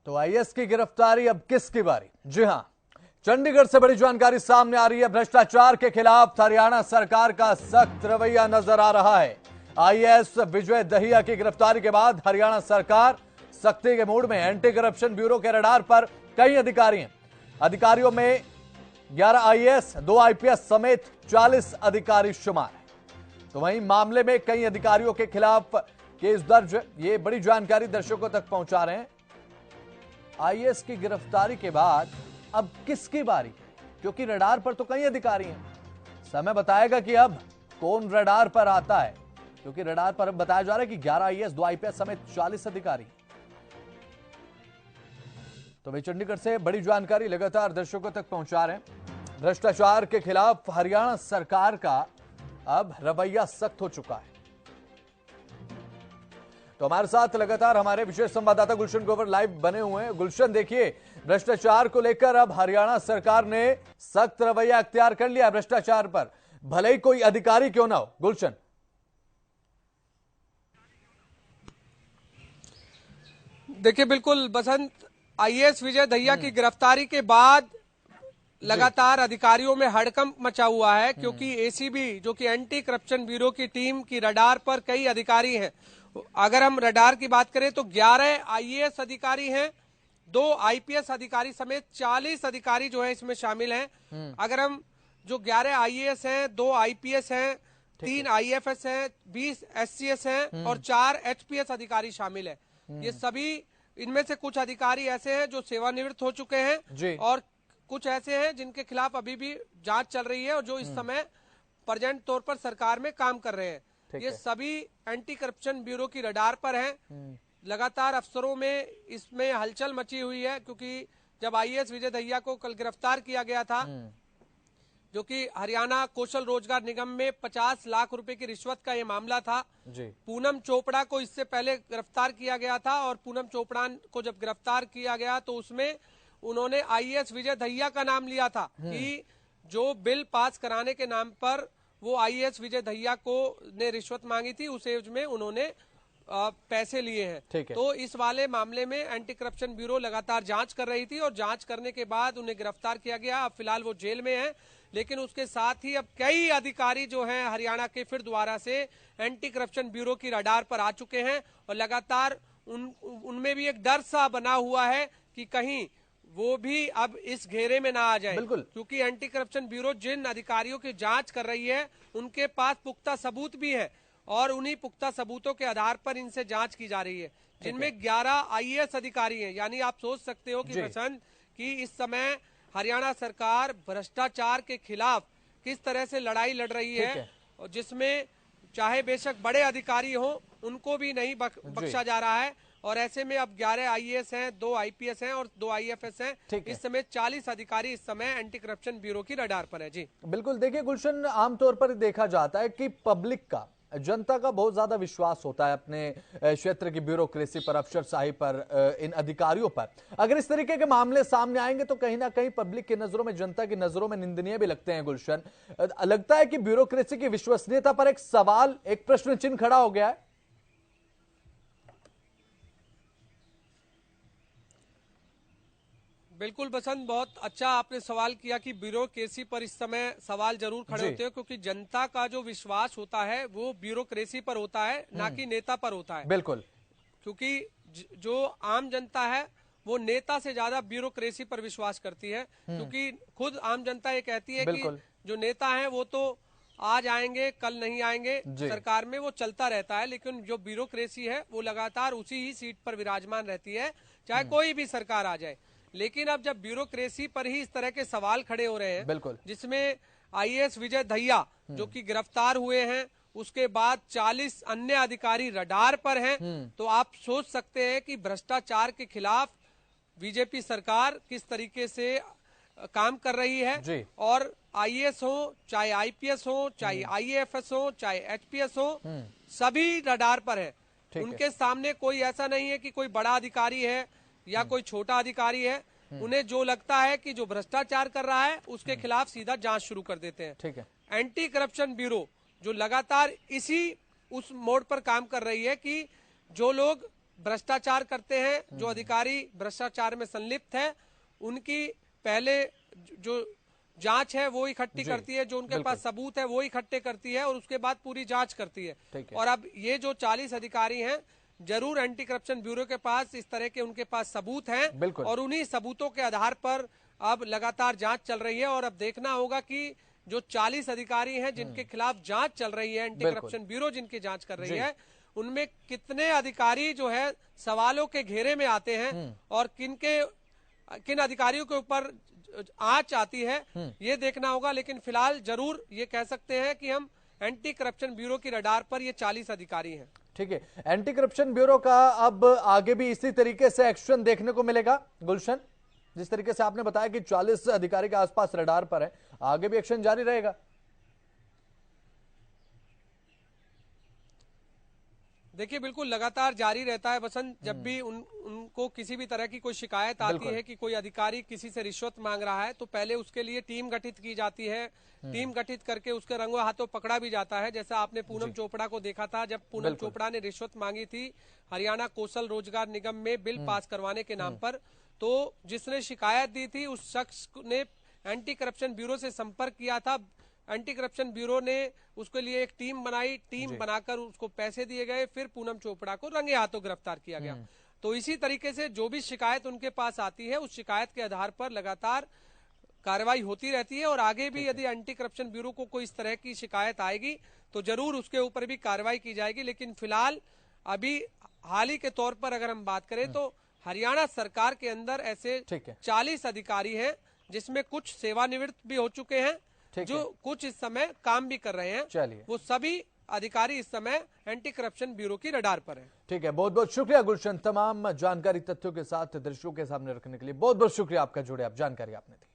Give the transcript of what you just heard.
तो आईएएस की गिरफ्तारी अब किसकी बारी? जी हां, चंडीगढ़ से बड़ी जानकारी सामने आ रही है। भ्रष्टाचार के खिलाफ हरियाणा सरकार का सख्त रवैया नजर आ रहा है। आईएएस विजय दहिया की गिरफ्तारी के बाद हरियाणा सरकार सख्ती के मूड में। एंटी करप्शन ब्यूरो के रडार पर कई अधिकारी हैं। अधिकारियों में 11 आईएएस, 2 आईपीएस समेत 40 अधिकारी शुमार हैं। तो वहीं मामले में कई अधिकारियों के खिलाफ केस दर्ज। ये बड़ी जानकारी दर्शकों तक पहुंचा रहे हैं। आईएएस की गिरफ्तारी के बाद अब किसकी बारी? क्योंकि रडार पर तो कई अधिकारी हैं। समय बताएगा कि अब कौन रडार पर आता है, क्योंकि रडार पर अब बताया जा रहा है कि 11 आईएएस, 2 आईपीएस समेत 40 अधिकारी। तो भाई चंडीगढ़ से बड़ी जानकारी लगातार दर्शकों तक पहुंचा रहे हैं। भ्रष्टाचार के खिलाफ हरियाणा सरकार का अब रवैया सख्त हो चुका है। तो हमारे साथ लगातार हमारे विशेष संवाददाता गुलशन ग्रोवर लाइव बने हुए हैं। गुलशन, देखिए, भ्रष्टाचार को लेकर अब हरियाणा सरकार ने सख्त रवैया अख्तियार कर लिया भ्रष्टाचार पर, भले ही कोई अधिकारी क्यों ना हो। गुलशन, देखिए, बिल्कुल बसंत, आईएएस विजय दहिया की गिरफ्तारी के बाद लगातार अधिकारियों में हड़कंप मचा हुआ है, क्योंकि एसीबी जो कि एंटी करप्शन ब्यूरो की टीम की रडार पर कई अधिकारी हैं। अगर हम रडार की बात करें तो 11 आईएएस अधिकारी हैं, 2 आईपीएस अधिकारी समेत 40 अधिकारी जो है इसमें शामिल हैं। अगर हम जो 11 आईएएस हैं, 2 आईपीएस हैं, 3 आईएफएस हैं, 20 एससीएस हैं और 4 एचपीएस अधिकारी शामिल है। ये सभी, इनमें से कुछ अधिकारी ऐसे हैं जो सेवानिवृत्त हो चुके हैं और कुछ ऐसे हैं जिनके खिलाफ अभी भी जांच चल रही है और जो इस समय प्रेजेंट तौर पर सरकार में काम कर रहे हैं। ये सभी एंटी करप्शन ब्यूरो की रडार पर हैं। लगातार अफसरों में इसमें हलचल मची हुई है, क्योंकि जब आईएएस विजय दहिया को कल गिरफ्तार किया गया था, जो कि हरियाणा कौशल रोजगार निगम में 50 लाख रुपए की रिश्वत का ये मामला था। पूनम चोपड़ा को इससे पहले गिरफ्तार किया गया था और पूनम चोपड़ा को जब गिरफ्तार किया गया तो उसमें उन्होंने आईएएस विजय दहिया का नाम लिया था कि जो बिल पास कराने के नाम पर वो आईएएस विजय दहिया को ने रिश्वत मांगी थी, उस एवज में उन्होंने पैसे लिए हैं। तो इस वाले मामले में एंटी करप्शन ब्यूरो लगातार जांच कर रही थी और जांच करने के बाद उन्हें गिरफ्तार किया गया। अब फिलहाल वो जेल में है, लेकिन उसके साथ ही अब कई अधिकारी जो हैं हरियाणा के फिर दोबारा से एंटी करप्शन ब्यूरो की रडार पर आ चुके हैं और लगातार उनमें भी एक डर सा बना हुआ है कि कहीं वो भी अब इस घेरे में ना आ जाए, क्योंकि एंटी करप्शन ब्यूरो जिन अधिकारियों की जांच कर रही है उनके पास पुख्ता सबूत भी है और उन्हीं पुख्ता सबूतों के आधार पर इनसे जांच की जा रही है, जिनमें 11 आईएएस अधिकारी हैं। यानी आप सोच सकते हो कि बसंत कि इस समय हरियाणा सरकार भ्रष्टाचार के खिलाफ किस तरह से लड़ाई लड़ रही है, और जिसमें चाहे बेशक बड़े अधिकारी हों उनको भी नहीं बख्शा जा रहा है। और ऐसे में अब 11 आईएएस हैं, 2 आईपीएस हैं और 2 आईएफएस हैं। इस समय 40 अधिकारी इस समय एंटी करप्शन ब्यूरो की रडार पर है। जी बिल्कुल, देखिए गुलशन, आमतौर पर देखा जाता है कि पब्लिक का, जनता का बहुत ज्यादा विश्वास होता है अपने क्षेत्र की ब्यूरोक्रेसी पर, अफसरशाही पर, इन अधिकारियों पर। अगर इस तरीके के मामले सामने आएंगे तो कहीं ना कहीं पब्लिक की नजरों में, जनता की नजरों में निंदनीय भी लगते हैं। गुलशन, लगता है कि ब्यूरोक्रेसी की विश्वसनीयता पर एक सवाल, एक प्रश्न चिन्ह खड़ा हो गया है। बिल्कुल बसंत, बहुत अच्छा आपने सवाल किया कि ब्यूरोक्रेसी पर इस समय सवाल जरूर खड़े होते हैं, क्योंकि जनता का जो विश्वास होता है वो ब्यूरोक्रेसी पर होता है, ना कि नेता पर होता है। बिल्कुल, क्योंकि जो आम जनता है वो नेता से ज्यादा ब्यूरोक्रेसी पर विश्वास करती है, क्योंकि खुद आम जनता ये कहती है कि जो नेता है वो तो आज आएंगे कल नहीं आएंगे, सरकार में वो चलता रहता है, लेकिन जो ब्यूरोक्रेसी है वो लगातार उसी ही सीट पर विराजमान रहती है, चाहे कोई भी सरकार आ जाए। लेकिन अब जब ब्यूरोक्रेसी पर ही इस तरह के सवाल खड़े हो रहे हैं, जिसमें आईएएस विजय दहिया जो कि गिरफ्तार हुए हैं, उसके बाद 40 अन्य अधिकारी रडार पर हैं, तो आप सोच सकते हैं कि भ्रष्टाचार के खिलाफ बीजेपी सरकार किस तरीके से काम कर रही है। और आईएएस हो, चाहे आईपीएस हो, चाहे आईएफएस हो, चाहे एचपीएस हो, सभी रडार पर है। उनके सामने कोई ऐसा नहीं है कि कोई बड़ा अधिकारी है या कोई छोटा अधिकारी है। उन्हें जो लगता है कि जो भ्रष्टाचार कर रहा है उसके खिलाफ सीधा जांच शुरू कर देते हैं। एंटी करप्शन ब्यूरो जो लगातार इसी उस मोड पर काम कर रही है कि जो लोग भ्रष्टाचार करते हैं, जो अधिकारी भ्रष्टाचार में संलिप्त है, उनकी पहले जो जांच है वो इकट्ठी करती है, जो उनके पास सबूत है वो इकट्ठे करती है और उसके बाद पूरी जांच करती है। और अब ये जो 40 अधिकारी हैं, जरूर एंटी करप्शन ब्यूरो के पास इस तरह के उनके पास सबूत हैं और उन्हीं सबूतों के आधार पर अब लगातार जांच चल रही है। और अब देखना होगा कि जो 40 अधिकारी हैं जिनके खिलाफ जांच चल रही है, एंटी करप्शन ब्यूरो जिनकी जांच कर रही है, उनमें कितने अधिकारी जो है सवालों के घेरे में आते हैं और किन अधिकारियों के ऊपर आंच आती है, ये देखना होगा। लेकिन फिलहाल जरूर ये कह सकते हैं कि हम एंटी करप्शन ब्यूरो की रडार पर ये 40 अधिकारी हैं। ठीक है, एंटी करप्शन ब्यूरो का अब आगे भी इसी तरीके से एक्शन देखने को मिलेगा गुलशन, जिस तरीके से आपने बताया कि 40 अधिकारी के आसपास रडार पर है, आगे भी एक्शन जारी रहेगा? देखिए बिल्कुल लगातार जारी रहता है बसंत। जब भी उनको किसी भी तरह की कोई शिकायत आती है कि कोई अधिकारी किसी से रिश्वत मांग रहा है, तो पहले उसके लिए टीम गठित की जाती है। टीम गठित करके उसके रंगों हाथों पकड़ा भी जाता है। जैसा आपने पूनम चोपड़ा को देखा था, जब पूनम चोपड़ा ने रिश्वत मांगी थी हरियाणा कौशल रोजगार निगम में बिल पास करवाने के नाम पर, तो जिसने शिकायत दी थी उस शख्स ने एंटी करप्शन ब्यूरो से संपर्क किया था। एंटी करप्शन ब्यूरो ने उसके लिए एक टीम बनाई, टीम बनाकर उसको पैसे दिए गए, फिर पूनम चोपड़ा को रंगे हाथों गिरफ्तार किया गया। तो इसी तरीके से जो भी शिकायत उनके पास आती है, उस शिकायत के आधार पर लगातार कार्रवाई होती रहती है और आगे भी यदि एंटी करप्शन ब्यूरो को कोई इस तरह की शिकायत आएगी तो जरूर उसके ऊपर भी कार्रवाई की जाएगी। लेकिन फिलहाल अभी हाल ही के तौर पर अगर हम बात करें तो हरियाणा सरकार के अंदर ऐसे 40 अधिकारी हैं, जिसमें कुछ सेवानिवृत्त भी हो चुके हैं, जो कुछ इस समय काम भी कर रहे हैं। चलिए, वो सभी अधिकारी इस समय एंटी करप्शन ब्यूरो की रडार पर हैं। ठीक है, बहुत बहुत शुक्रिया गुलशन, तमाम जानकारी तथ्यों के साथ दर्शकों के सामने रखने के लिए बहुत बहुत शुक्रिया आपका, जुड़े आप जानकारी आपने दी।